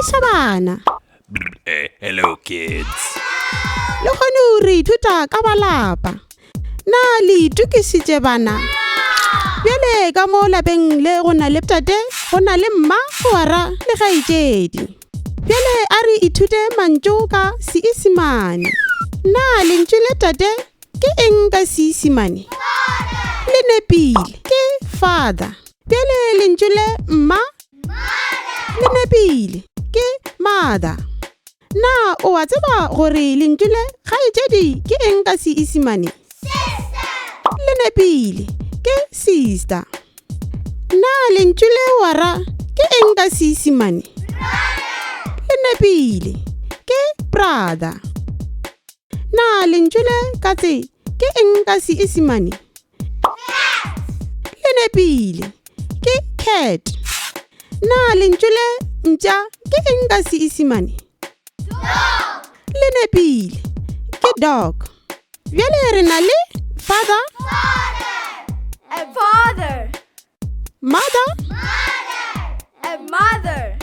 Dumedisa bana. Hello kids. Le kgone ho re ithuta ka balapa. Na le itukisitse bana? Bjale ka mo lapeng le go na le tate, go na le mma, wara le kgaetšedi. Bjale a re ithute mantšu ka Seesimane. Na lentswe le tate ke eng ka Seesimane? Le nepile ke father. Bjale lentswe le mma? Le nepile ke mother. Na o a tseba gore lentswe le kgaetšedi ke eng ka Seesimane? Le nepile ke sister. Na lentswe le wara ke eng ka Seesimane? Le nepile ke brother. Na lentswe le katse ke eng ka Seesimane? Le nepile ke cat. Na lentswe le ntja ke eng ka Seesimane? Le nepile ke dog. Bjale re na le father, A father, mother, a mother,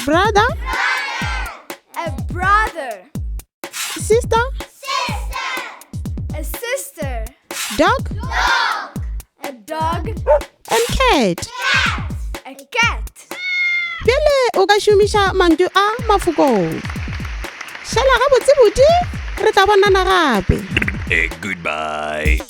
brother, a brother, sister, a sister, dog, a dog, and cat. a cat. Bjale o ka šomiša mantšu a mafokong. Šala gabotsebotse re tla bonana gape. Goodbye.